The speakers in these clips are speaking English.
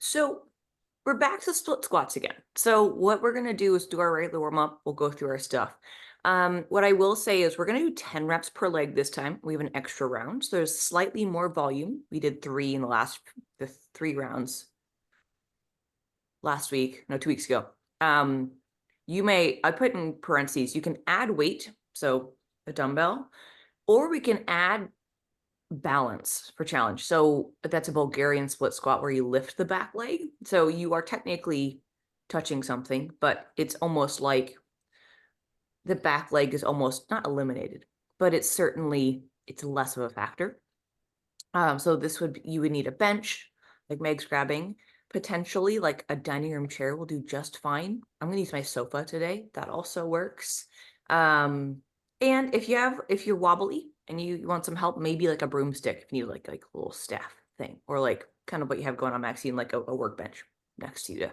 So we're back to split squats again. So what we're going to do is do our regular warm up. We'll go through our stuff. What I will say is we're going to do 10 reps per leg this time. We have an extra round. So there's slightly more volume. We did 3 in the 3 rounds last week, no, 2 weeks ago. I put in parentheses, you can add weight, so a dumbbell, or we can add balance for challenge. So that's a Bulgarian split squat where you lift the back leg. So you are technically touching something, but it's almost like the back leg is almost not eliminated, but it's less of a factor. So you would need a bench, like Meg's grabbing, potentially like a dining room chair will do just fine. I'm gonna use my sofa today. That also works. And if you're wobbly and you want some help, maybe like a broomstick if you need like a little staff thing, or like kind of what you have going on, Maxine, like a workbench next to you to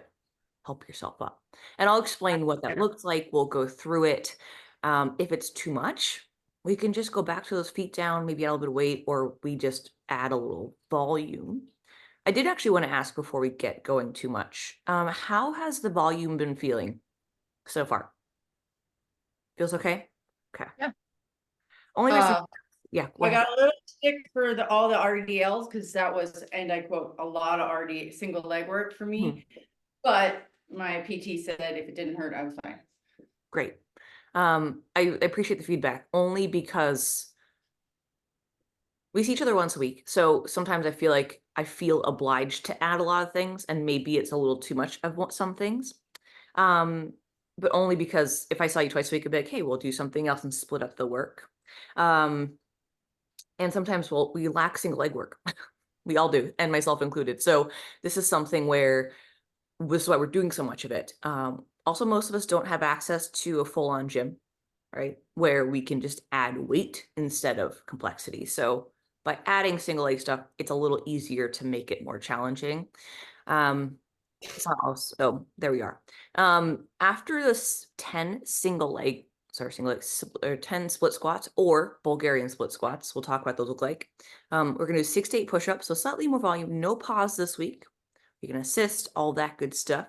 help yourself up. And I'll explain what that looks like. We'll go through it. If it's too much, we can just go back to those feet down, maybe add a little bit of weight, or we just add a little volume. I did actually want to ask before we get going too much, how has the volume been feeling so far? Feels okay? Okay. Yeah. Only yeah. I got a little stick for all the RDLs because that was, and I quote, a lot of single leg work for me. But my PT said if it didn't hurt, I was fine. Great. I appreciate the feedback only because we see each other once a week. So sometimes I feel like I feel obliged to add a lot of things, and maybe it's a little too much of some things. But only because if I saw you twice a week, I'd be like, hey, we'll do something else and split up the work. And sometimes we lack single leg work. We all do, and myself included. So this is something where this is why we're doing so much of it. Also, most of us don't have access to a full-on gym, right? Where we can just add weight instead of complexity. So by adding single leg stuff, it's a little easier to make it more challenging. So there we are. After this 10 or 10 split squats or Bulgarian split squats, we'll talk about those look like. We're going to do 6 to 8 push-ups, so slightly more volume, no pause this week. You can assist, all that good stuff.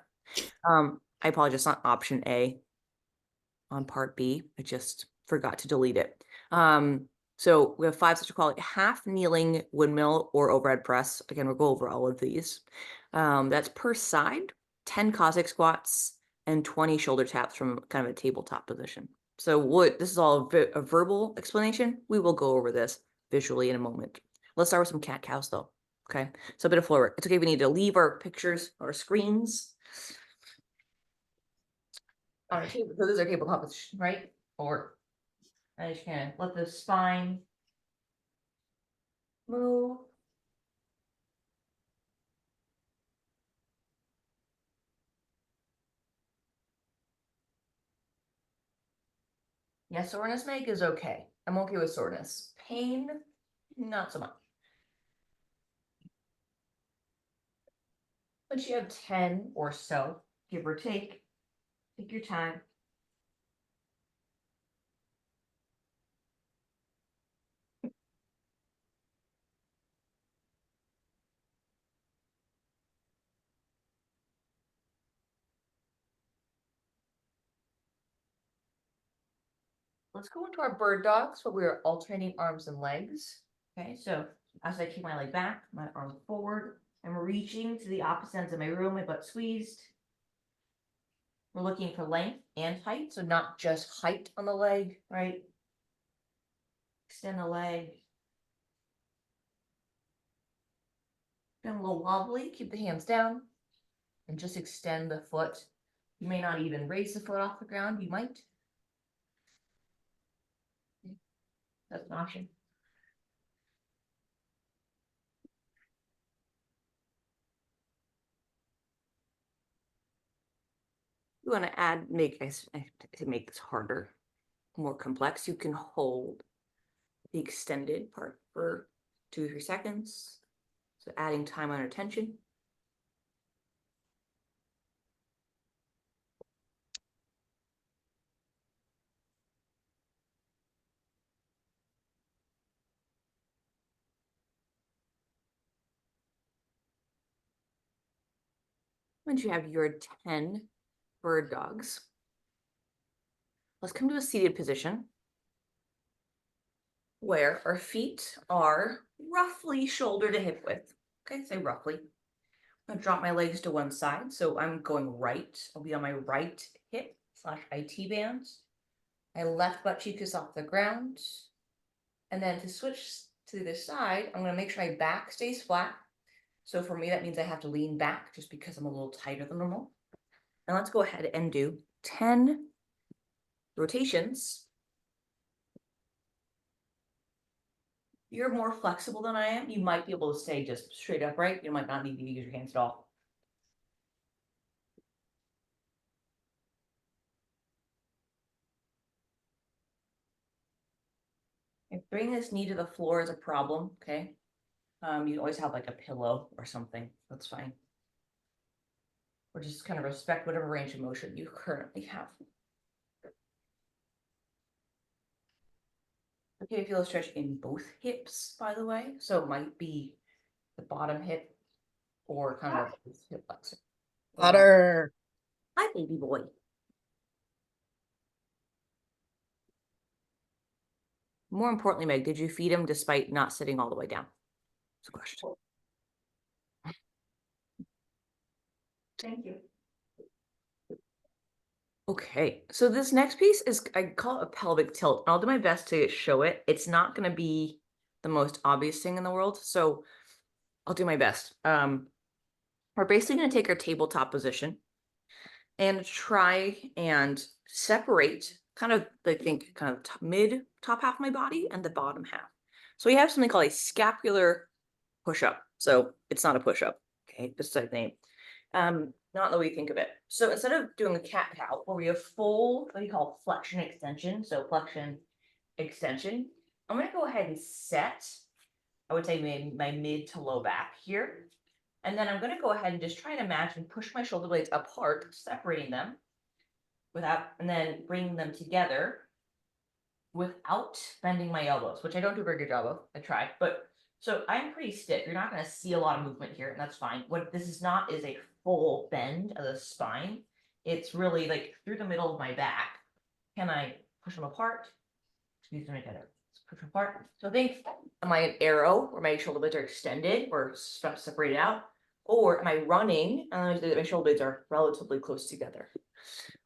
I apologize, not option A on part B. I just forgot to delete it. So we have 5 sets, we call it half kneeling windmill or overhead press. Again, we'll go over all of these. That's per side, 10 Cossack squats, and 20 shoulder taps from kind of a tabletop position. So this is all a verbal explanation. We will go over this visually in a moment. Let's start with some cat cows though. Okay, so a bit of floor work. It's okay if we need to leave our pictures or screens on a table. So this is our tabletop, right? Or I just kind of let the spine move. Yeah, soreness make is okay. I'm okay with soreness. Pain, not so much. Once you have 10 or so, give or take your time. Let's go into our bird dogs where we are alternating arms and legs. Okay, so as I keep my leg back, my arm forward, I'm reaching to the opposite ends of my room, my butt squeezed. We're looking for length and height, so not just height on the leg, right? Extend the leg. Been a little wobbly, keep the hands down and just extend the foot. You may not even raise the foot off the ground, you might. That's an option. You want to to make this harder, more complex, you can hold the extended part for 2 or 3 seconds. So adding time under tension. Once you have your 10 bird dogs, let's come to a seated position where our feet are roughly shoulder to hip width. Okay, say roughly. I'm gonna drop my legs to one side. So I'm going right. I'll be on my right hip / IT band. My left butt cheek is off the ground. And then to switch to the other side, I'm gonna make sure my back stays flat. So for me, that means I have to lean back just because I'm a little tighter than normal. And let's go ahead and do 10 rotations. You're more flexible than I am. You might be able to stay just straight upright. You might not need to use your hands at all. If bringing this knee to the floor is a problem, okay, you can always have like a pillow or something. That's fine. Or just kind of respect whatever range of motion you currently have. Okay, I feel a stretch in both hips, by the way. So it might be the bottom hip or kind of hip flexor. Butter. Hi, baby boy. More importantly, Meg, did you feed him despite not sitting all the way down? That's a question. Thank you. Okay, so this next piece is, I call it a pelvic tilt. I'll do my best to show it. It's not going to be the most obvious thing in the world, so I'll do my best. We're basically going to take our tabletop position and try and separate kind of, I think, kind of mid top half of my body and the bottom half. So we have something called a scapular push-up. So it's not a push-up, okay, just a name. Not the way you think of it. So instead of doing a cat cow, where we have full, what do you call flexion extension? So flexion extension. I'm going to go ahead and set, I would say my mid to low back here. And then I'm going to go ahead and just try and imagine push my shoulder blades apart, separating them without, and then bringing them together without bending my elbows, which I don't do a very good job of. I try, but so I'm pretty stiff. You're not going to see a lot of movement here, and that's fine. What this is not is a full bend of the spine. It's really like through the middle of my back. Can I push them apart? Squeeze them together. Let's push them apart. So think, am I an arrow where my shoulder blades are extended or separated out? Or am I running and my shoulder blades are relatively close together?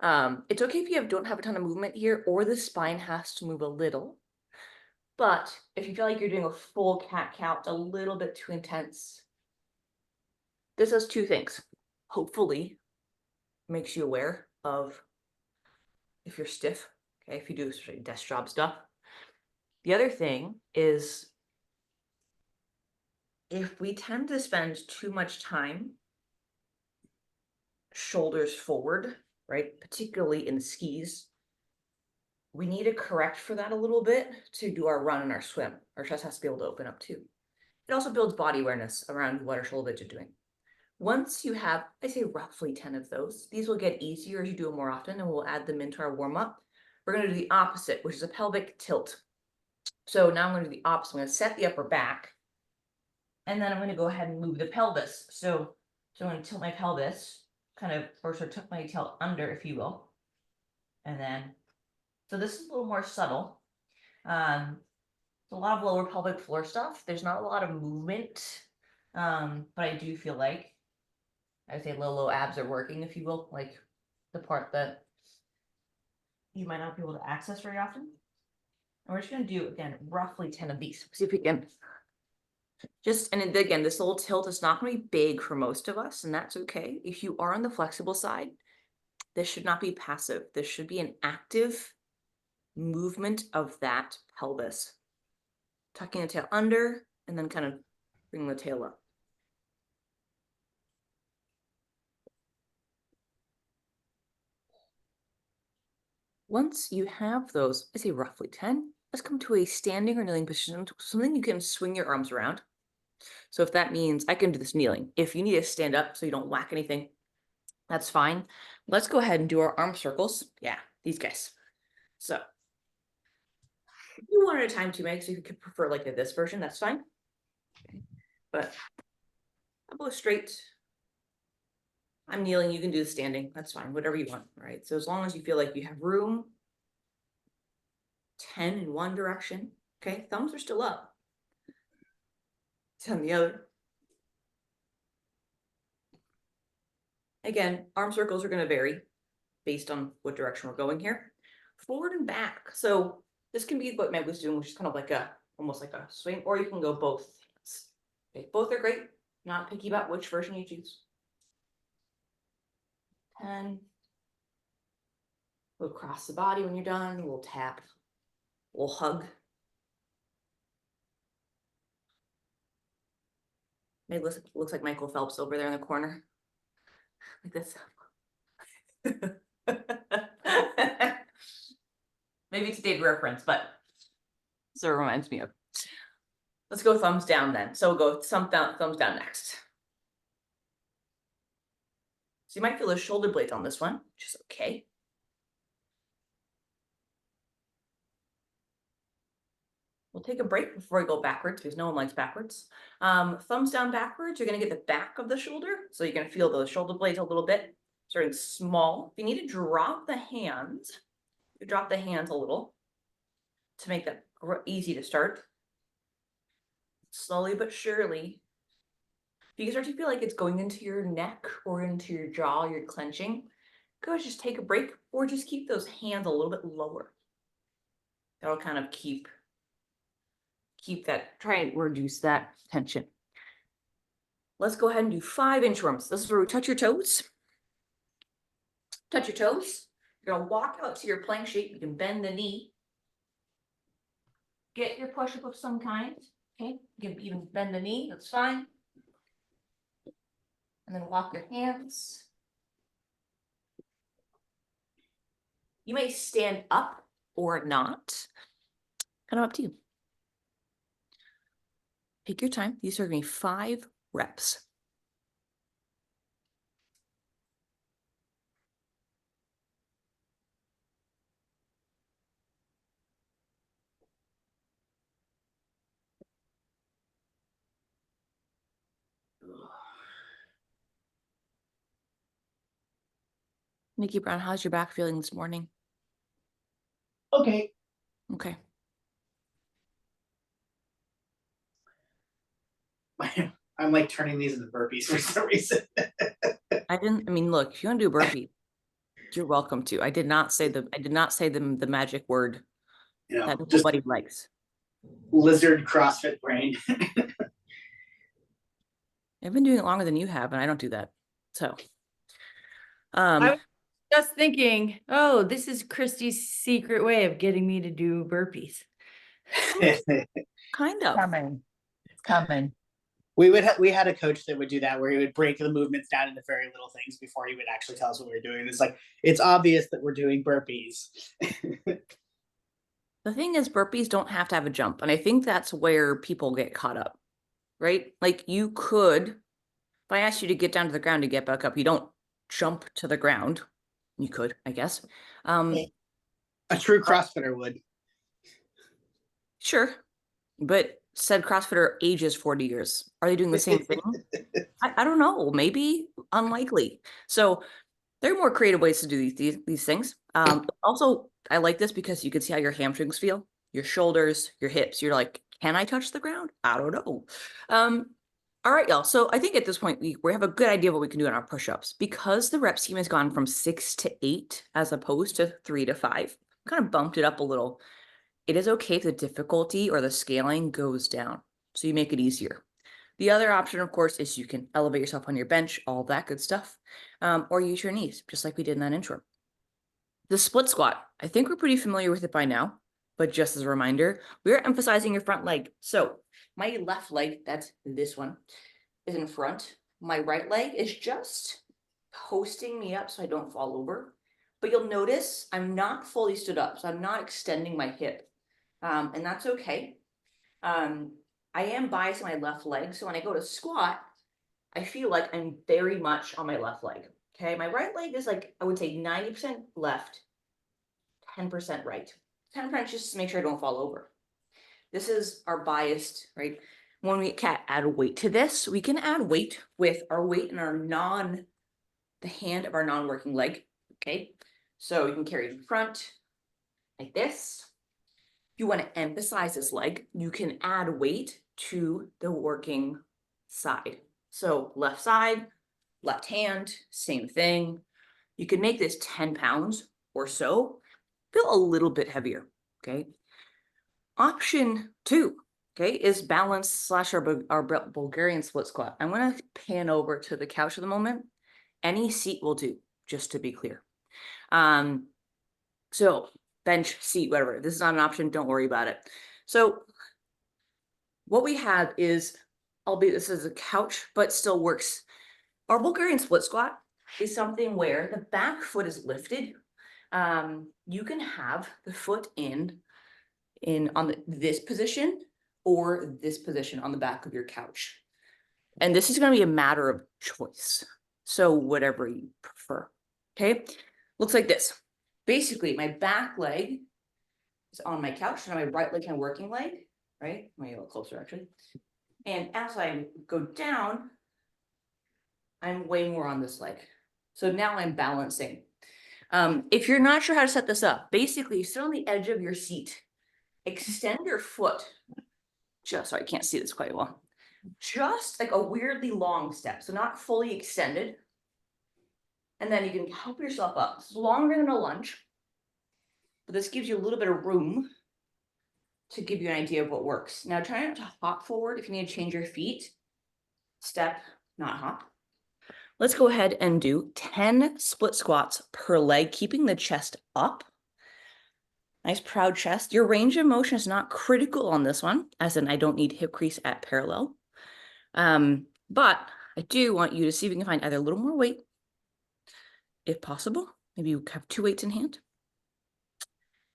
It's okay if you don't have a ton of movement here, or the spine has to move a little. But if you feel like you're doing a full cat cow, it's a little bit too intense. This does two things. Hopefully, makes you aware of if you're stiff, okay, if you do desk job stuff. The other thing is if we tend to spend too much time shoulders forward, right, particularly in skis, we need to correct for that a little bit to do our run and our swim. Our chest has to be able to open up too. It also builds body awareness around what our shoulder blades are doing. Once you have, I say roughly 10 of those, these will get easier as you do them more often, and we'll add them into our warm-up. We're going to do the opposite, which is a pelvic tilt. So now I'm going to do the opposite. I'm going to set the upper back, and then I'm going to go ahead and move the pelvis. So I'm going to tilt my pelvis, kind of, or sort of tuck my tail under, if you will. And then, so this is a little more subtle. A lot of lower pelvic floor stuff. There's not a lot of movement, but I do feel like I would say low abs are working, if you will, like the part that you might not be able to access very often. And we're just going to do, again, roughly 10 of these. See if we can just, and again, this little tilt is not going to be big for most of us, and that's okay. If you are on the flexible side, this should not be passive. This should be an active movement of that pelvis. Tucking the tail under and then kind of bringing the tail up. Once you have those, I say roughly 10, let's come to a standing or kneeling position, something you can swing your arms around. So if that means I can do this kneeling, if you need to stand up so you don't whack anything, that's fine. Let's go ahead and do our arm circles. Yeah, these guys. So you one at a time too, Meg, so you could prefer like this version, that's fine. Okay. But elbow straight, I'm kneeling, you can do the standing, that's fine, whatever you want, right? So as long as you feel like you have room, 10 in one direction, okay? Thumbs are still up. 10 the other. Again, arm circles are gonna vary based on what direction we're going here. Forward and back. So this can be what Meg was doing, which is kind of like almost like a swing, or you can go both hands. Okay, both are great. Not picky about which version you choose. 10. We'll cross the body when you're done. We'll tap. We'll hug. Maybe looks like Michael Phelps over there in the corner. Like this. Maybe it's a dated reference, but so it reminds me of. Let's go thumbs down then. So we'll go thumbs down next. So you might feel a shoulder blade on this one, which is okay. We'll take a break before we go backwards because no one likes backwards. Thumbs down backwards, you're gonna get the back of the shoulder. So you're gonna feel the shoulder blades a little bit, starting small. If you need to drop the hands, you drop the hands a little to make that easy to start. Slowly but surely. If you start to feel like it's going into your neck or into your jaw, you're clenching, go ahead, just take a break or just keep those hands a little bit lower. That'll kind of keep that, try and reduce that tension. Let's go ahead and do 5 inchworms. This is where we touch your toes. Touch your toes. You're gonna walk out to your plank shape. You can bend the knee. Get your push-up of some kind. Okay, you can even bend the knee, that's fine. And then walk your hands. You may stand up or not. Kind of up to you. Take your time. These are going to be 5 reps. Nikki Brown, how's your back feeling this morning? Okay. Okay. I'm like turning these into burpees for some reason. I mean, look, if you want to do a burpee, you're welcome to. I did not say the magic word that Just nobody likes. lizard CrossFit brain. I've been doing it longer than you have, and I don't do that. So, I was just thinking, oh, this is Kirstie's secret way of getting me to do burpees. kind of. It's coming. We had a coach that would do that where he would break the movements down into very little things before he would actually tell us what we were doing. It's like, it's obvious that we're doing burpees. The thing is, burpees don't have to have a jump. And I think that's where people get caught up, right? Like you could, if I asked you to get down to the ground to get back up, you don't jump to the ground. You could, I guess. A true CrossFitter would. Sure. But said CrossFitter ages 40 years. Are they doing the same thing? I don't know. Maybe unlikely. So there are more creative ways to do these things. Also, I like this because you can see how your hamstrings feel, your shoulders, your hips. You're like, can I touch the ground? I don't know. All right, y'all. So I think at this point, we have a good idea of what we can do in our push-ups. Because the rep scheme has gone from 6 to 8 as opposed to 3 to 5, kind of bumped it up a little. It is okay if the difficulty or the scaling goes down. So you make it easier. The other option, of course, is you can elevate yourself on your bench, all that good stuff, or use your knees, just like we did in that intro. The split squat, I think we're pretty familiar with it by now, but just as a reminder, we're emphasizing your front leg. So my left leg, that's this one, is in front. My right leg is just posting me up so I don't fall over. But you'll notice I'm not fully stood up, so I'm not extending my hip, and that's okay. I am biasing my left leg. So when I go to squat, I feel like I'm very much on my left leg. Okay. My right leg is like, I would say 90% left, 10% right. 10% just to make sure I don't fall over. This is our biased, right? When we can add weight to this, we can add weight with our weight in our non the hand of our non-working leg. Okay, so you can carry it in front like this. If you want to emphasize this leg, you can add weight to the working side. So left side, left hand, same thing. You can make this 10 pounds or so, feel a little bit heavier, okay? Option 2, okay, is balance slash our Bulgarian split squat. I'm gonna pan over to the couch at the moment. Any seat will do, just to be clear. So bench, seat, whatever. This is not an option, don't worry about it. So what we have is, albeit this is a couch, but still works. Our Bulgarian split squat is something where the back foot is lifted. You can have the foot in on this position or this position on the back of your couch. And this is going to be a matter of choice. So whatever you prefer. Okay. Looks like this. Basically, my back leg is on my couch and my right leg and working leg, right? Let me get a little closer actually. And as I go down, I'm way more on this leg. So now I'm balancing. If you're not sure how to set this up, basically you sit on the edge of your seat, extend your foot. Just so I can't see this quite well. Just like a weirdly long step. So not fully extended. And then you can help yourself up. It's longer than a lunge. But this gives you a little bit of room to give you an idea of what works. Now try not to hop forward. If you need to change your feet, step, not hop. Let's go ahead and do 10 split squats per leg, keeping the chest up. Nice proud chest. Your range of motion is not critical on this one, as in I don't need hip crease at parallel. But I do want you to see if you can find either a little more weight, if possible. Maybe you have 2 weights in hand.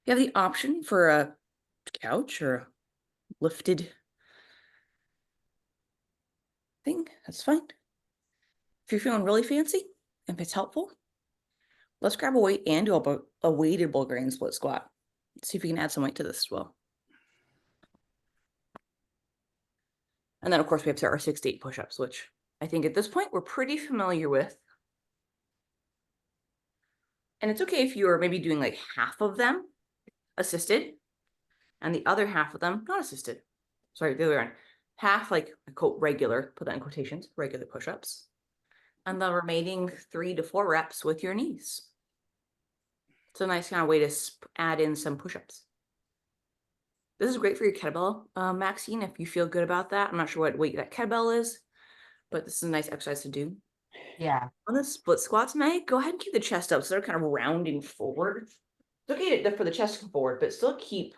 You have the option for a couch or a lifted thing. That's fine. If you're feeling really fancy, if it's helpful, let's grab a weight and do a weighted Bulgarian split squat. See if we can add some weight to this as well. And then, of course, we have our 6 to 8 push-ups, which I think at this point we're pretty familiar with. And it's okay if you're maybe doing like half of them assisted and the other half of them not assisted. Sorry, the other way around. Half like quote regular, put that in quotations, regular push-ups. And the remaining 3 to 4 reps with your knees. It's a nice kind of way to add in some push-ups. This is great for your kettlebell, Maxine, if you feel good about that. I'm not sure what weight that kettlebell is, but this is a nice exercise to do. Yeah. On the split squats, Meg, go ahead and keep the chest up. So they're kind of rounding forward. It's okay for the chest to come forward, but still keep,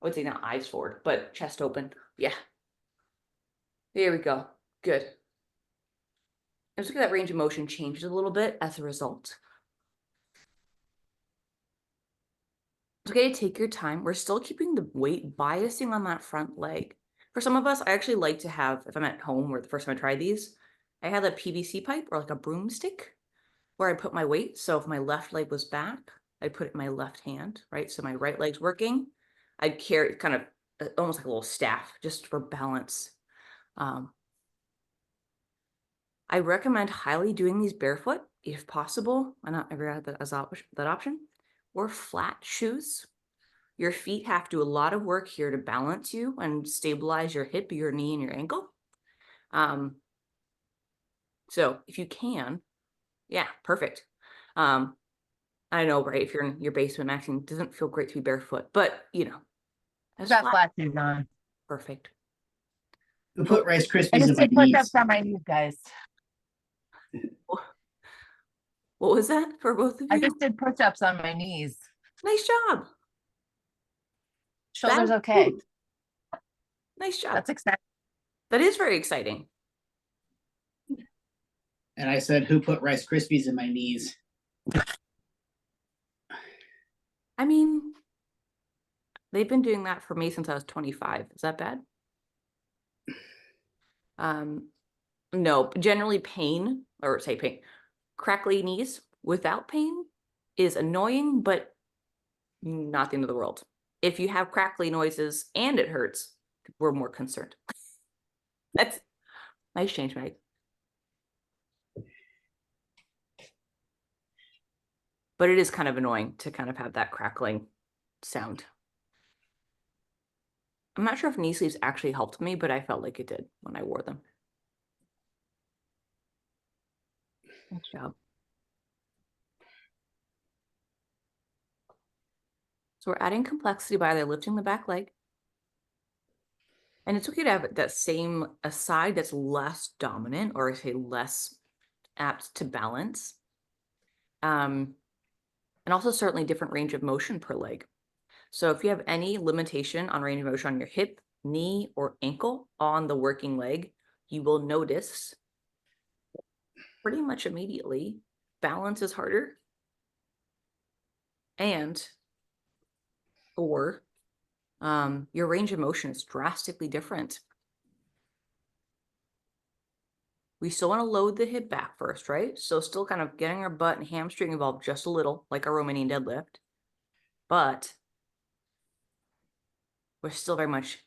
I would say not eyes forward, but chest open. Yeah. There we go. Good. And just look at that range of motion changes a little bit as a result. It's okay to take your time. We're still keeping the weight biasing on that front leg. For some of us, I actually like to have, if I'm at home or the first time I try these, I had a PVC pipe or like a broomstick where I put my weight. So if my left leg was back, I put it in my left hand, right? So my right leg's working. I'd carry kind of almost like a little staff just for balance. I recommend highly doing these barefoot if possible. I not ever had that as that option. Or flat shoes. Your feet have to do a lot of work here to balance you and stabilize your hip, your knee, and your ankle. So if you can, yeah, perfect. I know, right? If you're in your basement, Maxine, it doesn't feel great to be barefoot, but you know, I've got flat shoes on. Perfect. Who put Rice I Krispies in just my did push-ups knees? on my knees, guys. What was that for both of you? I just did push-ups on my knees. Nice job. Shoulders That's okay. good. Nice job. That's exciting. That is very exciting. And I said, who put Rice Krispies in my knees? I mean, they've been doing that for me since I was 25. Is that bad? No, generally pain, or say pain, crackly knees without pain is annoying, but not the end of the world. If you have crackly noises and it hurts, we're more concerned. That's nice change, Meg. but it is kind of annoying to kind of have that crackling sound. I'm not sure if knee sleeves actually helped me, but I felt like it did when I wore them. Good job. So we're adding complexity by either lifting the back leg. And it's okay to have that same, a side that's less dominant, or say less apt to balance. And also certainly different range of motion per leg. So if you have any limitation on range of motion on your hip, knee, or ankle on the working leg, you will notice pretty much immediately balance is harder, and or your range of motion is drastically different. We still want to load the hip back first, right? So still kind of getting our butt and hamstring involved just a little, like our Romanian deadlift, but we're still very much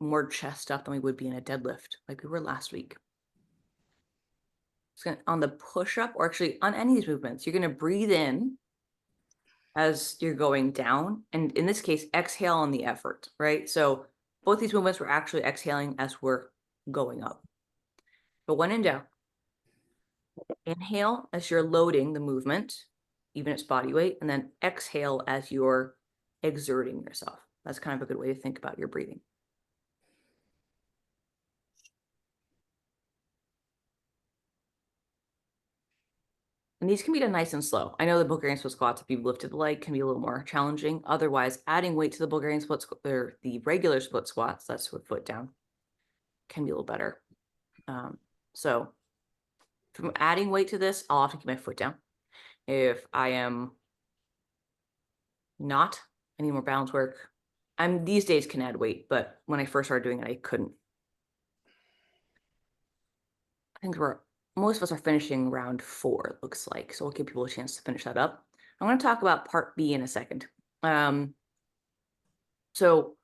more chest up than we would be in a deadlift, like we were last week. So on the push up, or actually on any of these movements, you're going to breathe in as you're going down. And in this case, exhale on the effort, right? So both these movements we're actually exhaling as we're going up. But when in doubt, inhale as you're loading the movement, even its body weight, and then exhale as you're exerting yourself. That's kind of a good way to think about your breathing. And these can be done nice and slow. I know the Bulgarian split squats, if you've lifted the leg, can be a little more challenging. Otherwise, adding weight to the Bulgarian split or the regular split squats, that's with foot down, can be a little better. So from adding weight to this, I'll often keep my foot down. If I am not, I need more balance work. I'm these days can add weight, but when I first started doing it, I couldn't. I think most of us are finishing round 4, it looks like. So we'll give people a chance to finish that up. I'm going to talk about part B in a second. So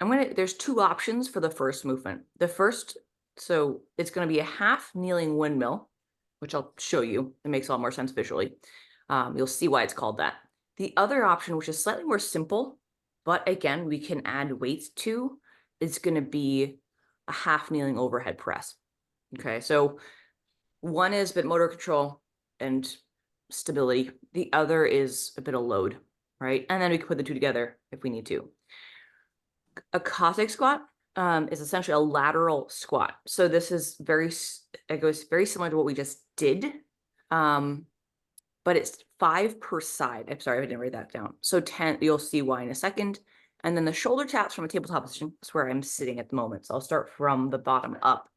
there's 2 options for the first movement. The first, so it's going to be a half kneeling windmill, which I'll show you. It makes a lot more sense visually. You'll see why it's called that. The other option, which is slightly more simple, but again, we can add weights to, is going to be a half kneeling overhead press. Okay, so one is a bit motor control and stability. The other is a bit of load, right? And then we can put the 2 together if we need to. A Cossack squat is essentially a lateral squat. So this is it goes very similar to what we just did, but it's 5 per side. I'm sorry, I didn't write that down. So 10, you'll see why in a second. And then the shoulder taps from a tabletop position, that's where I'm sitting at the moment. So I'll start from the bottom up,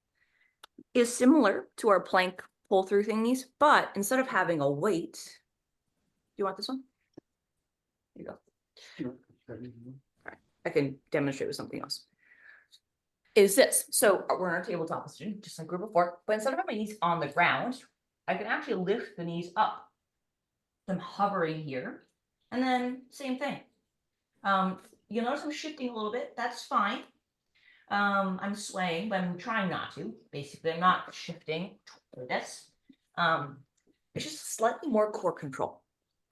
is similar to our plank pull through thingies, but instead of having a weight, do you want this one? Here you go. All right, I can demonstrate with something else. Is this. So we're in our tabletop position, just like we were before, but instead of having my knees on the ground, I can actually lift the knees up. I'm hovering here, and then same thing. You'll notice I'm shifting a little bit. That's fine. I'm swaying, but I'm trying not to. Basically, I'm not shifting like this. It's just slightly more core control.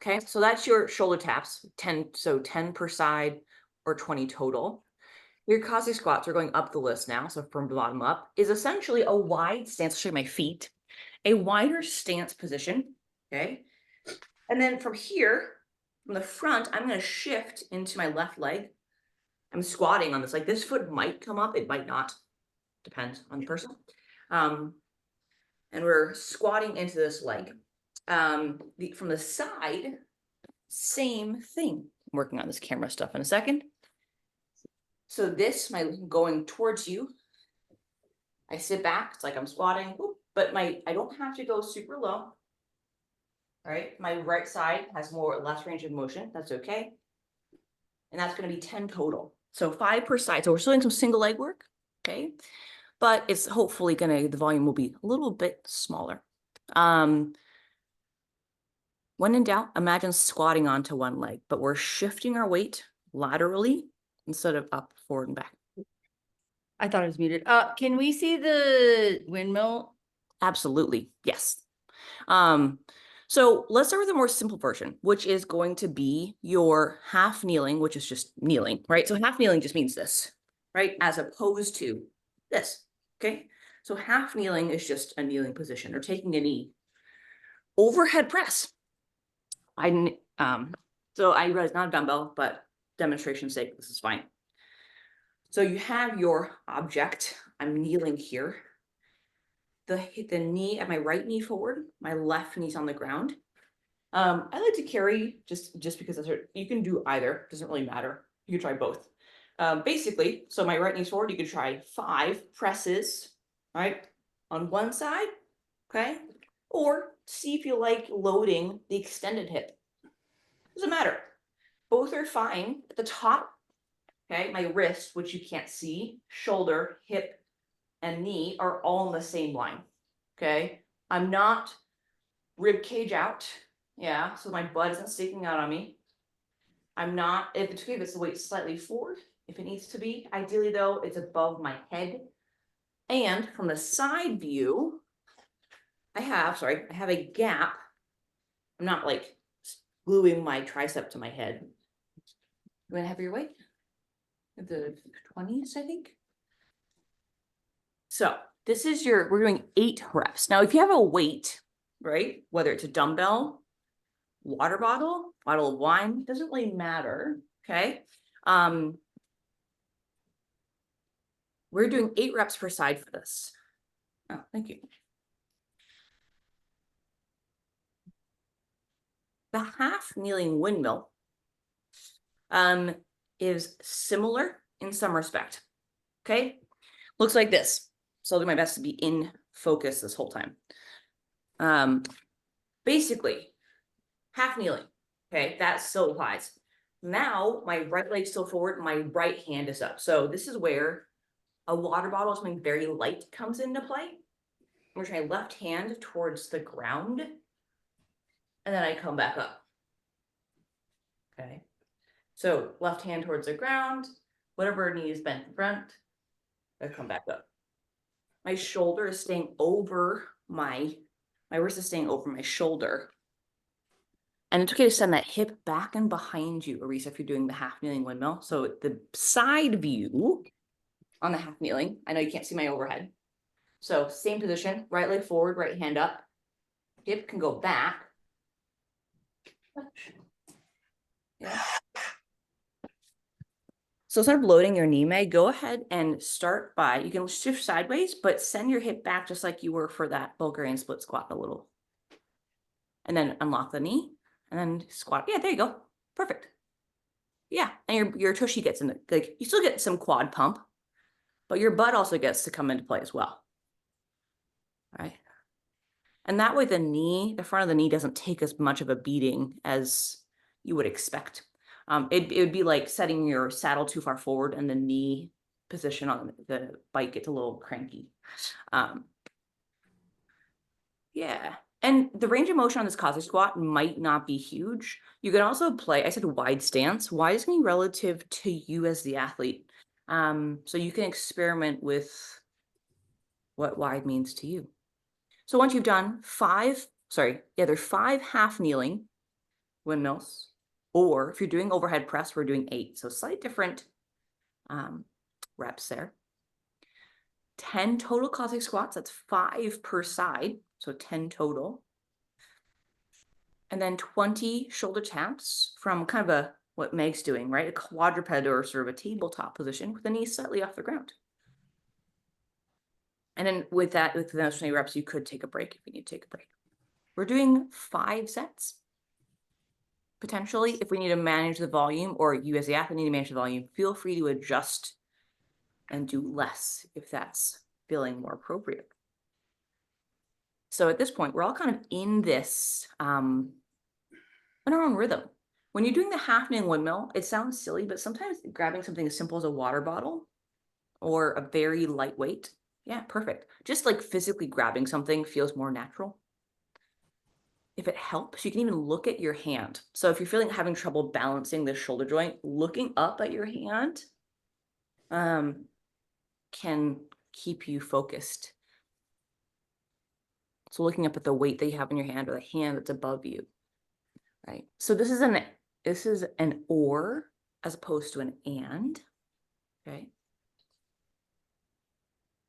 Okay, so that's your shoulder taps, 10 per side or 20 total. Your Cossack squats are going up the list now, so from the bottom up is essentially a wide stance. I'll show you my feet, a wider stance position. Okay, and then from here, from the front, I'm going to shift into my left leg. I'm squatting on this, like this foot might come up, it might not, depends on the person. And we're squatting into this leg. From the side, same thing. I'm working on this camera stuff in a second. So this, going towards you, I sit back, it's like I'm squatting, but I don't have to go super low. All right, my right side has less range of motion, that's okay. And that's going to be 10 total. So 5 per side. So we're still doing some single leg work, okay? But it's hopefully the volume will be a little bit smaller. When in doubt, imagine squatting onto one leg, but we're shifting our weight laterally instead of up, forward, and back. I thought it was muted. Can we see the windmill? Absolutely, yes. So let's start with the more simple version, which is going to be your half kneeling, which is just kneeling, right? So half kneeling just means this, right? As opposed to this, okay? So half kneeling is just a kneeling position or taking a knee. Overhead press. So I realize not a dumbbell, but demonstration's sake, this is fine. So you have your object. I'm kneeling here. The knee at my right knee forward, my left knee's on the ground. I like to carry just because you can do either, doesn't really matter. You can try both. Basically, so my right knee's forward, you could try 5 presses, right? On one side, okay? Or see if you like loading the extended hip. Doesn't matter. Both are fine. At the top, okay, my wrist, which you can't see, shoulder, hip, and knee are all in the same line, okay? I'm not rib cage out, yeah, so my butt isn't sticking out on me. I'm not, if it's okay, if it's the weight slightly forward, if it needs to be. Ideally though, it's above my head. And from the side view, I have a gap. I'm not like gluing my tricep to my head. You want to have your weight? The 20s, I think. So this is we're doing 8 reps. Now, if you have a weight, right, whether it's a dumbbell, water bottle of wine, doesn't really matter, okay? We're doing 8 reps per side for this. Oh, thank you. The half kneeling windmill is similar in some respect, okay? Looks like this. So I'll do my best to be in focus this whole time. Basically, half kneeling, okay? That still applies. Now, my right leg's still forward, my right hand is up. So this is where a water bottle, something very light, comes into play. I'm gonna try left hand towards the ground, and then I come back up. Okay. So left hand towards the ground, whatever knee is bent in front, I come back up. My shoulder is staying over my wrist is staying over my shoulder. And it's okay to send that hip back and behind you, Arisa, if you're doing the half kneeling windmill. So the side view on the half kneeling, I know you can't see my overhead. So same position, right leg forward, right hand up. Hip can go back. Yeah. So instead of loading your knee, May, go ahead and start by, you can shift sideways, but send your hip back just like you were for that Bulgarian split squat a little. And then unlock the knee and then squat. Yeah, there you go. Perfect. Yeah, and your tushy gets in the, like, you still get some quad pump, but your butt also gets to come into play as well. All right. And that way the front of the knee doesn't take as much of a beating as you would expect. It would be like setting your saddle too far forward and the knee position on the bike gets a little cranky. Yeah. And the range of motion on this Cossack squat might not be huge. You can also play, I said wide stance. Wide is going to be relative to you as the athlete. So you can experiment with what wide means to you. So once you've done there's 5 half kneeling windmills, or if you're doing overhead press, we're doing 8. So slightly different reps there. 10 total Cossack squats, that's 5 per side, so 10 total. And then 20 shoulder taps from kind of what Meg's doing, right? A quadruped or sort of a tabletop position with the knees slightly off the ground. And then with those 20 reps, you could take a break if you need to take a break. We're doing 5 sets. Potentially, if we need to manage the volume, or you as the athlete need to manage the volume, feel free to adjust and do less if that's feeling more appropriate. So at this point, we're all kind of in this, in our own rhythm. When you're doing the half kneeling windmill, it sounds silly, but sometimes grabbing something as simple as a water bottle or a very lightweight, yeah, perfect. Just like physically grabbing something feels more natural. If it helps, you can even look at your hand. So if you're having trouble balancing the shoulder joint, looking up at your hand can keep you focused. So looking up at the weight that you have in your hand or the hand that's above you, right? So this is an or as opposed to an and, okay?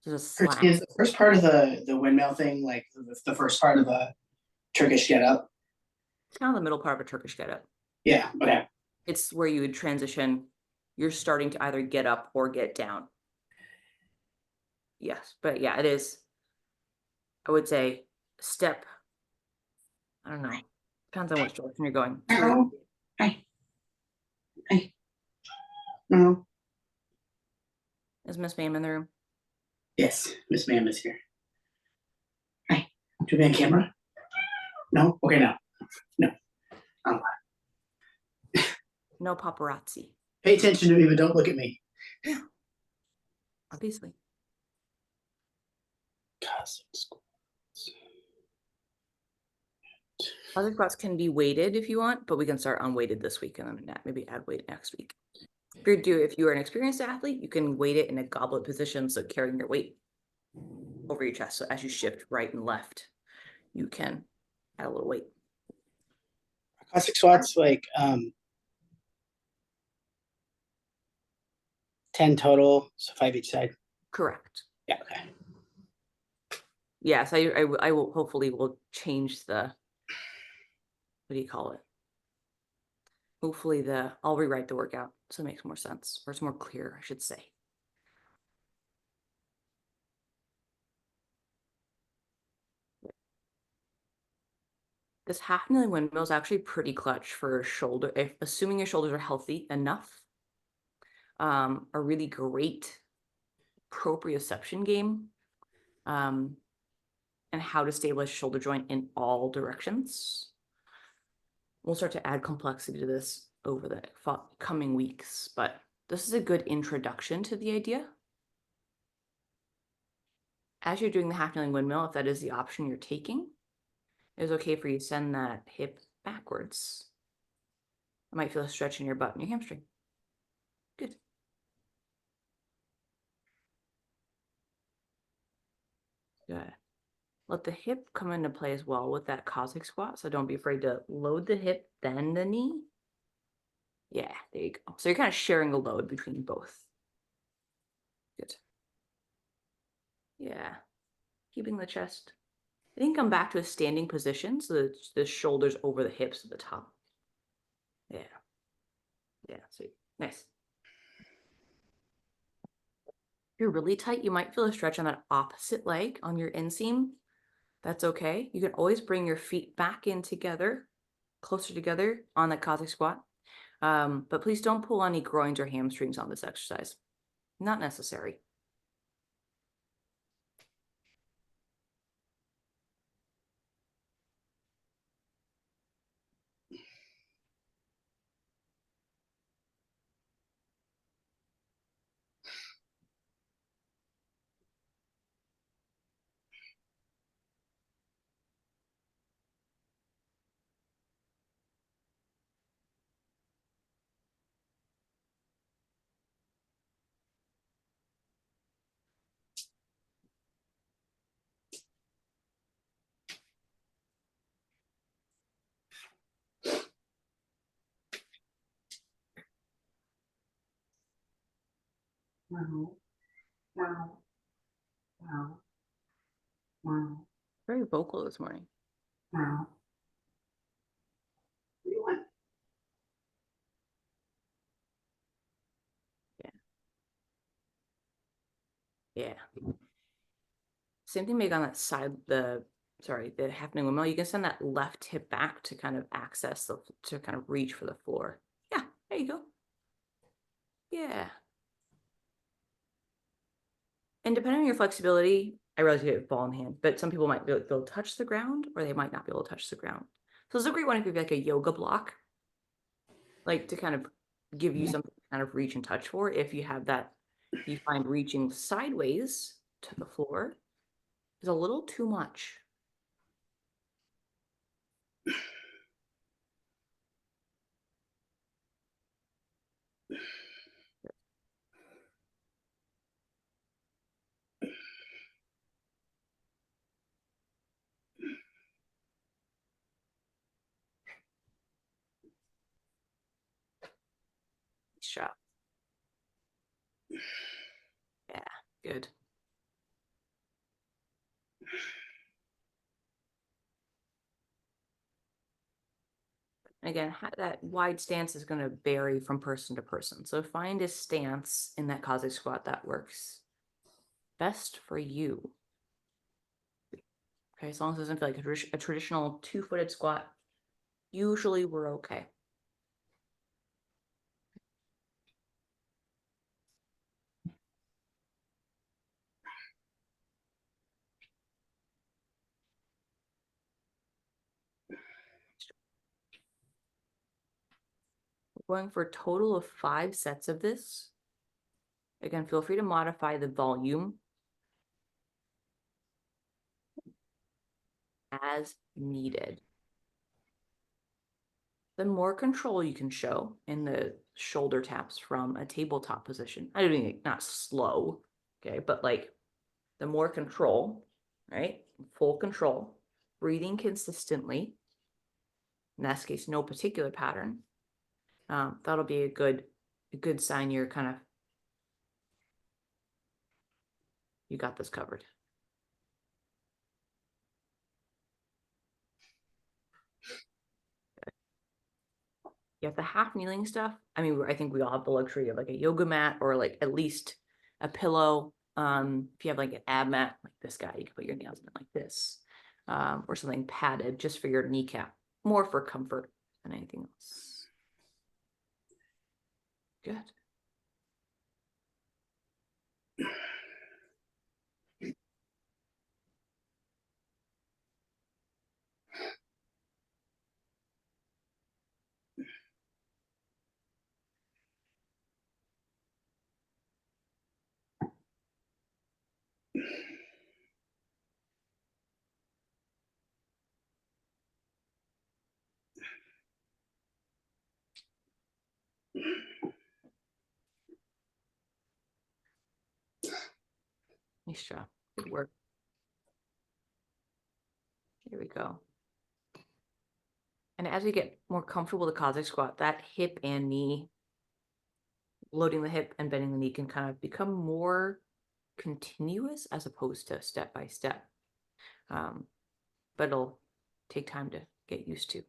There's a slash. Is the first part of the windmill thing like the first part of the Turkish get up? It's kind of the middle part of a Turkish get up. Yeah, okay. It's where you would transition. You're starting to either get up or get down. Yes, but yeah, it is. I would say step. I don't know. Depends on which direction you're going. No. Hi. Hi. No. Is Miss Ma'am in the room? Yes, Miss Ma'am is here. Hi. Do we have a camera? No? Okay, no. No. Oh. No paparazzi. Pay attention to me, but don't look at me. Yeah. Obviously. Cossack. Other squats can be weighted if you want, but we can start unweighted this week and then maybe add weight next week. If you are an experienced athlete, you can weight it in a goblet position, so carrying your weight over your chest. So as you shift right and left, you can add a little weight. Cossack squats like 10 total, so 5 each side. Correct. Yeah, okay. Yes, I will hopefully will change the, what do you call it? Hopefully I'll rewrite the workout so it makes more sense, or it's more clear, I should say. This half kneeling windmill is actually pretty clutch for shoulder, assuming your shoulders are healthy enough. A really great proprioception game, and how to stabilize shoulder joint in all directions. We'll start to add complexity to this over the coming weeks, but this is a good introduction to the idea. As you're doing the half kneeling windmill, if that is the option you're taking, it's okay for you to send that hip backwards. I might feel a stretch in your butt and your hamstring. Good. Good. Let the hip come into play as well with that Cossack squat. So don't be afraid to load the hip, then the knee. Yeah, there you go. So you're kind of sharing the load between both. Good. Yeah. Keeping the chest. I think come back to a standing position so the shoulders over the hips at the top. Yeah. Yeah, sweet. Nice. If you're really tight, you might feel a stretch on that opposite leg on your inseam. That's okay. You can always bring your feet back in together, closer together on that Cossack squat. But please don't pull any groins or hamstrings on this exercise. Not necessary. Wow. Wow. Wow. Wow. Very vocal this morning. Wow. What do you want? Yeah. Same thing maybe on that side, the half kneeling windmill. You can send that left hip back to kind of to kind of reach for the floor. Yeah, there you go. Yeah. And depending on your flexibility, I realize you have ball in hand, but some people might be able to touch the ground or they might not be able to touch the ground. So it's a great one if you have like a yoga block, like to kind of give you something to kind of reach and touch for. If you have that, you find reaching sideways to the floor is a little too much. job. Yeah, good. Again, that wide stance is going to vary from person to person. So find a stance in that Cossack squat that works best for you. Okay, as long as it doesn't feel like a traditional two-footed squat, usually we're okay. We're going for a total of 5 sets of this. Again, feel free to modify the volume as needed. The more control you can show in the shoulder taps from a tabletop position, I mean, not slow, okay, but like the more control, right? Full control, breathing consistently. In this case, no particular pattern. That'll be a good sign you're kind of, you got this covered. Yeah, the half kneeling stuff. I mean, I think we all have the luxury of like a yoga mat or like at least a pillow. If you have like an ab mat like this guy, you can put your nails in it like this, or something padded just for your kneecap, more for comfort than anything else. Good. Nice job. Good work. Here we go. And as we get more comfortable with the Cossack squat, that hip and knee, loading the hip and bending the knee can kind of become more continuous as opposed to step by step. But it'll take time to get used to.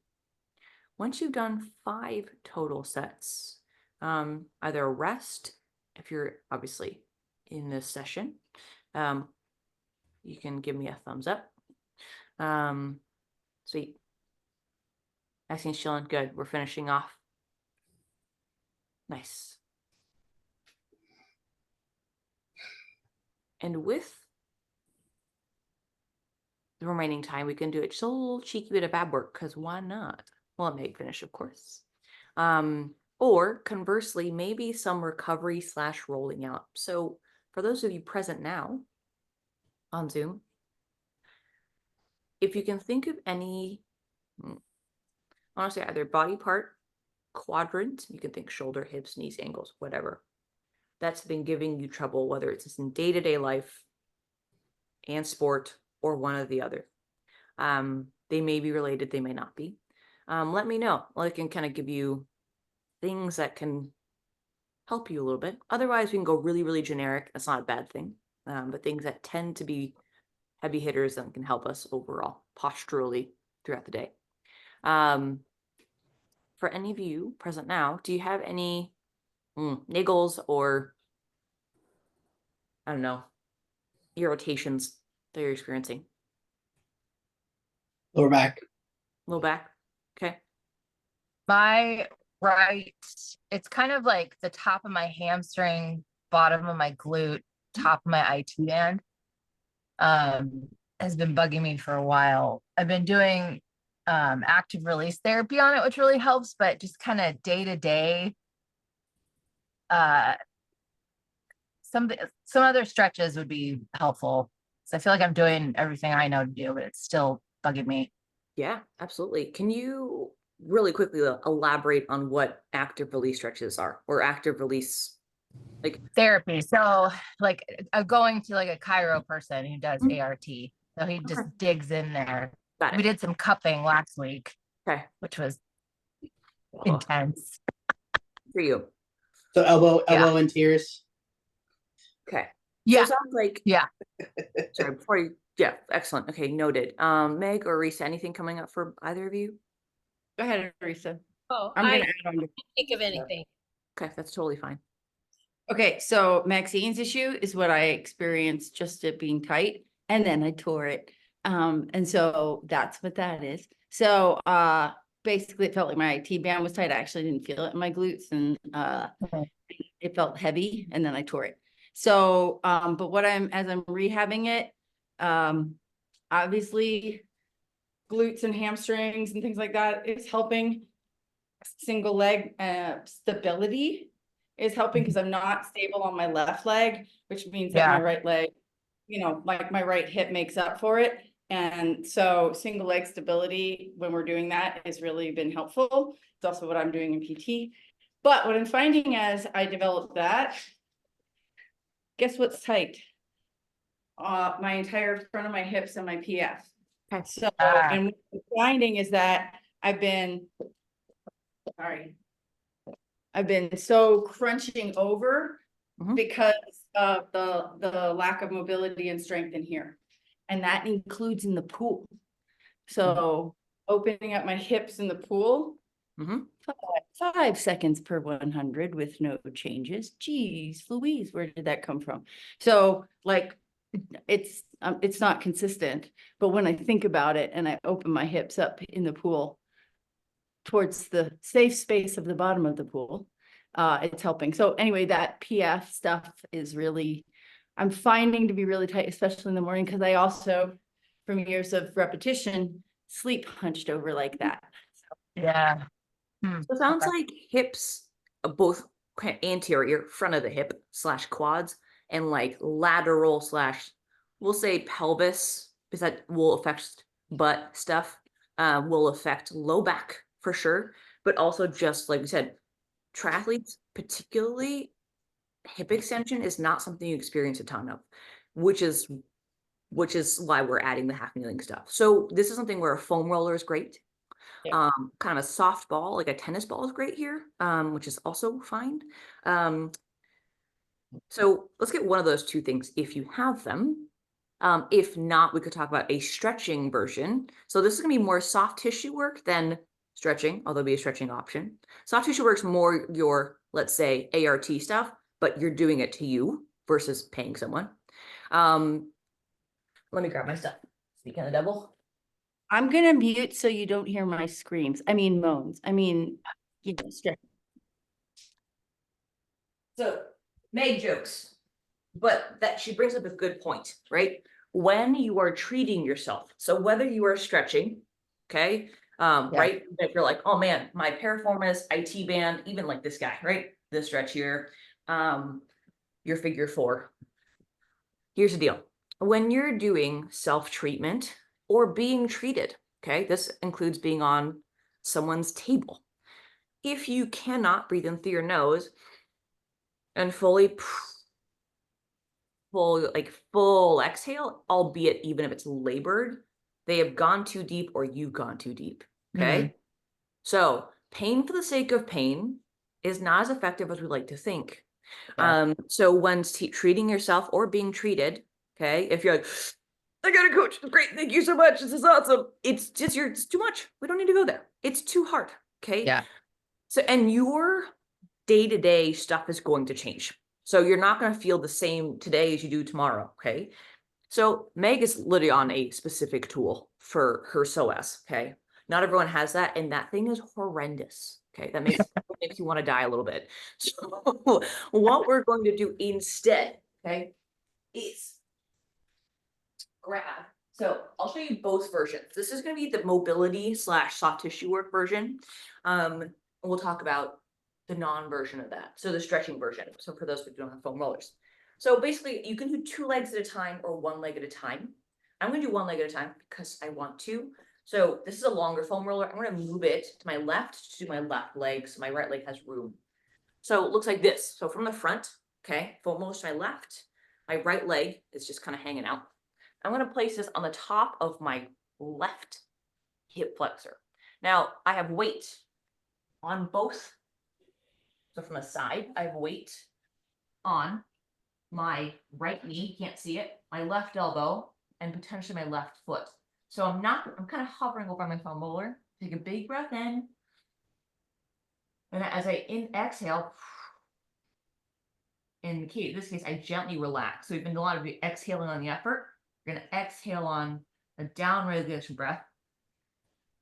Once you've done 5 total sets, either rest, if you're obviously in this session, you can give me a thumbs up. Sweet. Maxine chilling. Good. We're finishing off. Nice. And with the remaining time, we can do it just a little cheeky bit of ab work, because why not? Well, it may finish, of course. Or conversely, maybe some recovery / rolling out. So for those of you present now on Zoom, if you can think of any, honestly, either body part, quadrant, you can think shoulder, hips, knees, ankles, whatever, that's been giving you trouble, whether it's in day-to-day life and sport or one or the other. They may be related, they may not be. Let me know. I can kind of give you things that can help you a little bit. Otherwise, we can go really, really generic. That's not a bad thing. But things that tend to be heavy hitters that can help us overall, posturally throughout the day. For any of you present now, do you have any niggles or, I don't know, irritations that you're experiencing? Lower back. Low back? Okay. My right, it's kind of like the top of my hamstring, bottom of my glute, top of my IT band, has been bugging me for a while. I've been doing active release therapy on it, which really helps, but just kind of day to day, some other stretches would be helpful. So I feel like I'm doing everything I know to do, but it's still bugging me. Yeah, absolutely. Can you really quickly elaborate on what active release stretches are, or active release, like Therapy? So like going to like a chiro person who does Mhm. ART. So he just Okay. digs in there. Got We it. did some cupping last week, Okay. which was Oh, intense. for you. So elbow Yeah. and tears. Okay. So Yeah. it sounds like, Yeah. sorry, before you, yeah, excellent. Okay, noted. Meg or Risa, anything coming up for either of you? Go ahead, Teresa. Oh, I'm I gonna add on to. think of anything. Okay, that's totally fine. Okay, so Maxine's issue is what I experienced just it being tight, and then I tore it. And so that's what that is. So basically it felt like my IT band was tight. I actually didn't feel it in my glutes, and it felt heavy, and then I tore it. So but what as I'm rehabbing it, obviously glutes and hamstrings and things like that is helping. Single leg stability is helping because I'm not stable on my left leg, which means that my right leg, like my right hip makes up for it. And so single leg stability, when we're doing that, has really been helpful. It's also what I'm doing in PT. But what I'm finding as I develop that, guess what's tight? My entire front of my hips and my PF. Okay. So, and what I'm finding is that I've been so crunching over because of the lack of mobility and strength in here. And that includes in the pool. So opening up my hips in the pool, 5 seconds per 100 with no changes. Geez, Louise, where did that come from? So like, it's not consistent, but when I think about it and I open my hips up in the pool towards the safe space of the bottom of the pool, it's helping. So anyway, that PF stuff is really, I'm finding to be really tight, especially in the morning, because I also, from years of repetition, sleep hunched over like that. Yeah. So it sounds like hips, both kind of anterior, front of the hip / quads, and like lateral / we'll say pelvis, because that will affect butt stuff, will affect low back for sure, but also just like we said, triathletes, particularly hip extension is not something you experience a ton of, which is why we're adding the half kneeling stuff. So this is something where a foam roller is great. Kind of a soft ball, like a tennis ball is great here, which is also fine. So let's get one of those two things if you have them. If not, we could talk about a stretching version. So this is gonna be more soft tissue work than stretching, although be a stretching option. Soft tissue work's more your, let's say, ART stuff, but you're doing it to you versus paying someone. Let me grab my stuff. Speaking of the devil. I'm gonna mute so you don't hear my screams. I mean moans. I mean, stretch. So Meg jokes, but that she brings up a good point, right? When you are treating yourself, so whether you are stretching, okay, right? If you're like, oh man, my Paraformis, IT band, even like this guy, right? This stretch here, your figure 4. Here's the deal. When you're doing self-treatment or being treated, okay, this includes being on someone's table. If you cannot breathe in through your nose and full exhale, albeit even if it's labored, they have gone too deep or you've gone too deep. Okay. So pain for the sake of pain is not as effective as we like to think. So when treating yourself or being treated, okay, if you're like, I got a coach, great, thank you so much, this is awesome. It's just it's too much. We don't need to go there. It's too hard. Okay. Yeah. So and your day-to-day stuff is going to change. So you're not going to feel the same today as you do tomorrow, okay? So Meg is literally on a specific tool for her psoas, okay? Not everyone has that, and that thing is horrendous, okay? That makes you want to die a little bit. So what we're going to do instead, okay, is grab. So I'll show you both versions. This is going to be the mobility / soft tissue work version. We'll talk about the non-version of that. So the stretching version. So for those who don't have foam rollers. So basically you can do 2 legs at a time or 1 leg at a time. I'm going to do 1 leg at a time because I want to. So this is a longer foam roller. I'm going to move it to my left to do my left leg. So my right leg has room. So it looks like this. So from the front, okay, foam roller to my left, my right leg is just kind of hanging out. I'm going to place this on the top of my left hip flexor. Now I have weight on both So from the side, I have weight on my right knee, can't see it, my left elbow, and potentially my left foot. So I'm kind of hovering over my thumb roller. Take a big breath in. And as I exhale, in this case, I gently relax. So we've been doing a lot of exhaling on the effort. We're going to exhale on a down regulation breath.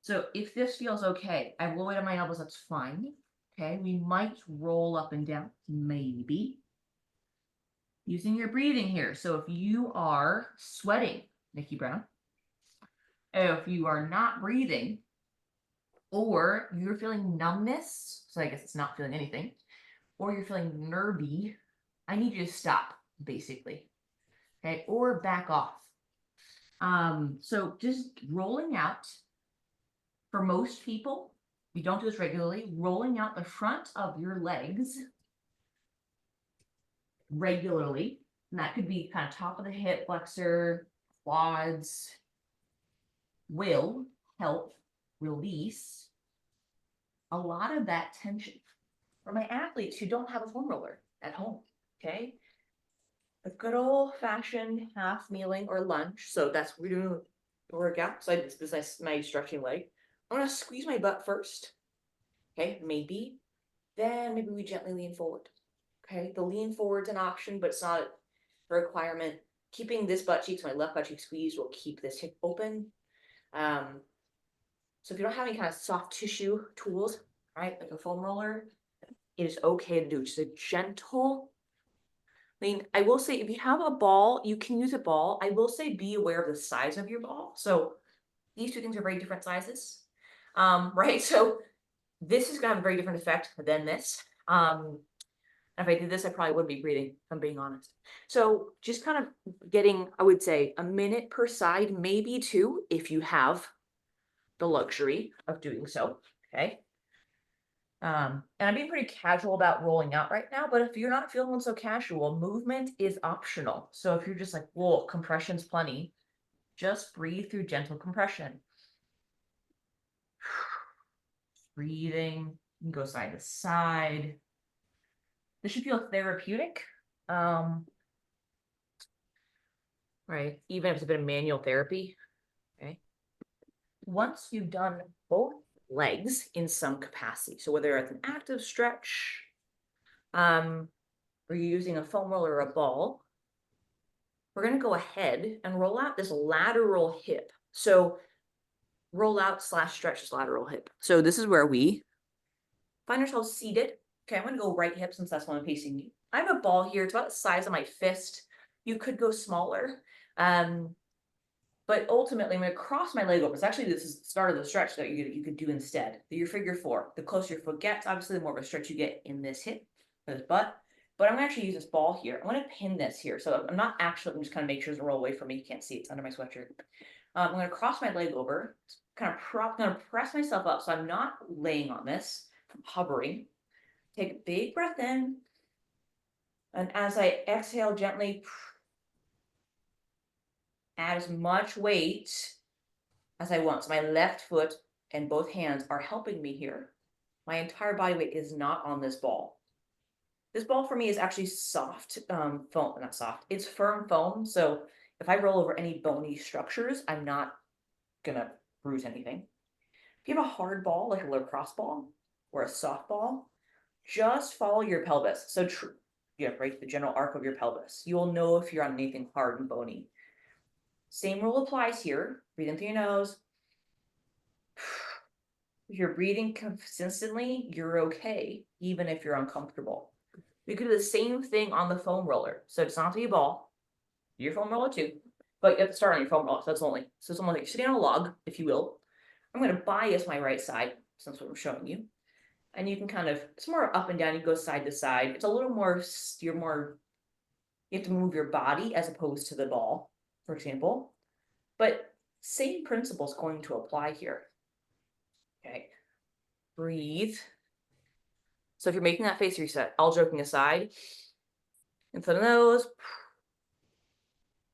So if this feels okay, I have low weight on my elbows, that's fine. Okay, we might roll up and down, maybe. Using your breathing here. So if you are sweating, Nikki Brown, if you are not breathing, or you're feeling numbness, so I guess it's not feeling anything, or you're feeling nervy, I need you to stop, basically. Okay, or back off. So just rolling out, for most people, you don't do this regularly, rolling out the front of your legs regularly. And that could be kind of top of the hip flexor, quads, will help release a lot of that tension. For my athletes who don't have a foam roller at home, okay? A good old fashioned half kneeling or lunge. So that's what we're doing the workout. So this is my stretching leg. I'm gonna squeeze my butt first. Okay, maybe. Then maybe we gently lean forward. Okay, the lean forward's an option, but it's not a requirement. Keeping this butt cheek, so my left butt cheek squeezed, will keep this hip open. So if you don't have any kind of soft tissue tools, right, like a foam roller, it is okay to do just a gentle lean. I will say, if you have a ball, you can use a ball. I will say be aware of the size of your ball. So these two things are very different sizes, right? So this is gonna have a very different effect than this. If I did this, I probably wouldn't be breathing, if I'm being honest. So just kind of getting, I would say, a minute per side, maybe two, if you have the luxury of doing so, okay? And I'm being pretty casual about rolling out right now, but if you're not feeling so casual, movement is optional. So if you're just like, whoa, compression's plenty, just breathe through gentle compression. Breathing, you can go side to side. This should feel therapeutic. Right, even if it's a bit of manual therapy, okay? Once you've done both legs in some capacity, so whether it's an active stretch, or you're using a foam roller or a ball, we're gonna go ahead and roll out this lateral hip. So roll out / stretch this lateral hip. So this is where we find ourselves seated. Okay, I'm gonna go right hip since that's what I'm facing you. I have a ball here, it's about the size of my fist. You could go smaller. But ultimately, I'm going to cross my leg over. It's actually, this is the start of the stretch that you could do instead. Your figure four. The closer your foot gets, obviously, the more of a stretch you get in this hip, this butt. But I'm going to actually use this ball here. I'm going to pin this here. So I'm not actually, I'm just kind of make sure it's a roll away from me. You can't see it's under my sweatshirt. I'm going to cross my leg over, kind of going to press myself up. So I'm not laying on this, I'm hovering. Take a big breath in. And as I exhale gently, add as much weight as I want. So my left foot and both hands are helping me here. My entire body weight is not on this ball. This ball for me is actually soft foam, not soft, it's firm foam. So if I roll over any bony structures, I'm not gonna bruise anything. If you have a hard ball, like a lacrosse ball or a softball, just follow your pelvis. So right, the general arc of your pelvis. You will know if you're on anything hard and bony. Same rule applies here. Breathe in through your nose. If you're breathing consistently, you're okay, even if you're uncomfortable. We could do the same thing on the foam roller. So it's not to be a ball, your foam roller too, but you have to start on your foam roller. So that's only, so someone like you're sitting on a log, if you will. I'm going to bias my right side, since what I'm showing you. And you can kind of, it's more up and down, you go side to side. It's a little more, you have to move your body as opposed to the ball, for example. But same principle is going to apply here. Okay, breathe. So if you're making that face reset, all joking aside, in front of the nose,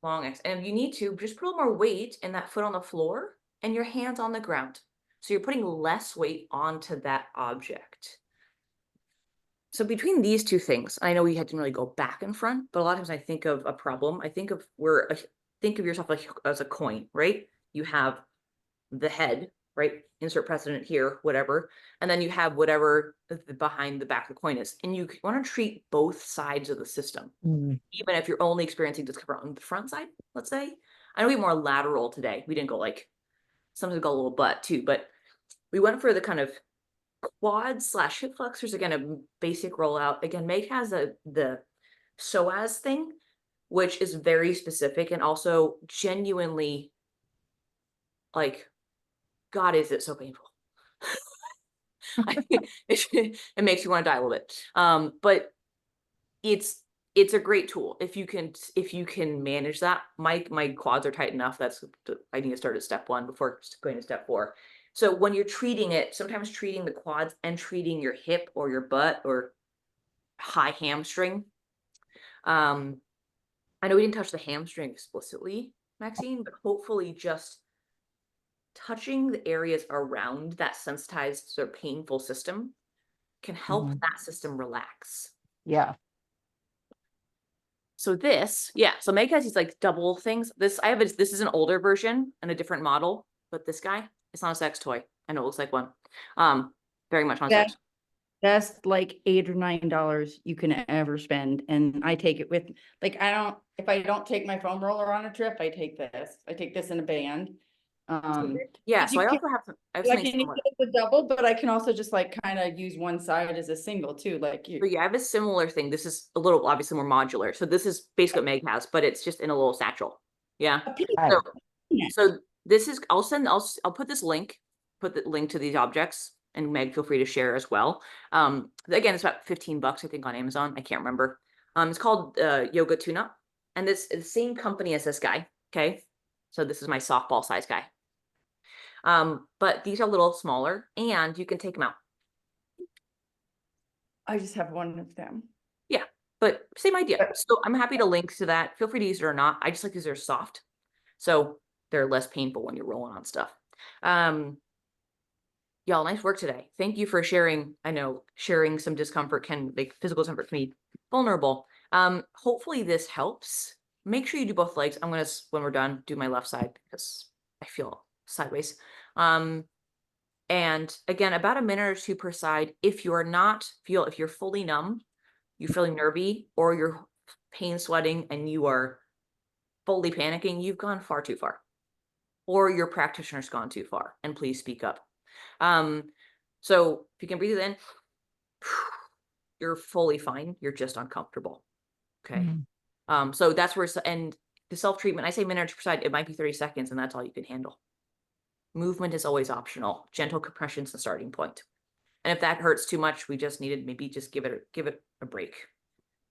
long exhale. And if you need to, just put a little more weight in that foot on the floor and your hands on the ground. So you're putting less weight onto that object. So between these two things, I know we didn't really go back and front, but a lot of times I think of a problem. I think of think of yourself like as a coin, right? You have the head, right? Insert precedent here, whatever. And then you have whatever behind the back of the coin is. And you want to treat both sides of the system, even if you're only experiencing discomfort on the front side, let's say. I know we more lateral today. We didn't go like, sometimes we go a little butt too, but we went for the kind of quads / hip flexors. Again, a basic rollout. Again, Meg has the psoas thing, which is very specific and also genuinely like, God, is it so painful? It makes you want to die a little bit. But it's a great tool if you can manage that. My quads are tight enough. I need to start at step 1 before going to step 4. So when you're treating it, sometimes treating the quads and treating your hip or your butt or high hamstring. I know we didn't touch the hamstring explicitly, Maxine, but hopefully just touching the areas around that sensitized or painful system can help that system relax. Yeah. So so Meg has these like double things. This is an older version and a different model, but this guy, it's not a sex toy. I know it looks like one. Very much not Yeah. sex. That's like $8 or $9 you can ever spend. And I take it with, like, if I don't take my foam roller on a trip, I take this in a band. Yeah, you so I can- also have I something can use similar. it as a double, but I can also just like kind of use one side as a single too. Like But yeah, I have a similar thing. This is a little obviously more modular. So this is basically what Meg has, but it's just in a little satchel. Yeah. So, so this is, I'll put this link, put the link to these objects, and Meg, feel free to share as well. Again, it's about $15, I think, on Amazon. I can't remember. It's called Yoga Tune-Up, and this is the same company as this guy. Okay. So this is my softball size guy. But these are a little smaller and you can take them out. I just have one of them. Yeah, but same idea. So I'm happy to link to that. Feel free to use it or not. I just like these are soft. So they're less painful when you're rolling on stuff. Y'all, nice work today. Thank you for sharing. I know sharing some discomfort like physical discomfort can be vulnerable. Hopefully this helps. Make sure you do both legs. I'm gonna, when we're done, do my left side because I feel sideways. And again, about a minute or 2 per side. If you're fully numb, you're feeling nervy, or you're pain sweating and you are fully panicking, you've gone far too far, or your practitioner's gone too far, and please speak up. So if you can breathe it in, you're fully fine. You're just uncomfortable. Okay. So that's where, and the self-treatment, I say minute or 2 per side, it might be 30 seconds and that's all you can handle. Movement is always optional. Gentle compression's the starting point. And if that hurts too much, we just needed maybe just give it a break.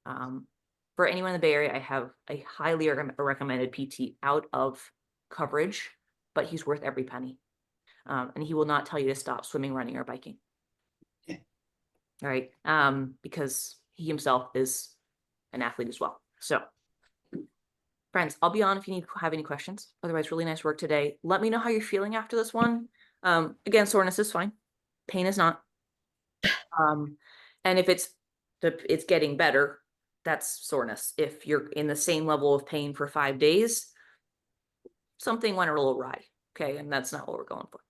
For anyone in the Bay Area, I have a highly recommended PT out of coverage, but he's worth every penny. And he will not tell you to stop swimming, running, or biking. Yeah. All right. Because he himself is an athlete as well. So friends, I'll be on if you have any questions. Otherwise, really nice work today. Let me know how you're feeling after this one. Again, soreness is fine. Pain is not. And if it's getting better, that's soreness. If you're in the same level of pain for 5 days, something went a little awry. Okay. And that's not what we're going for.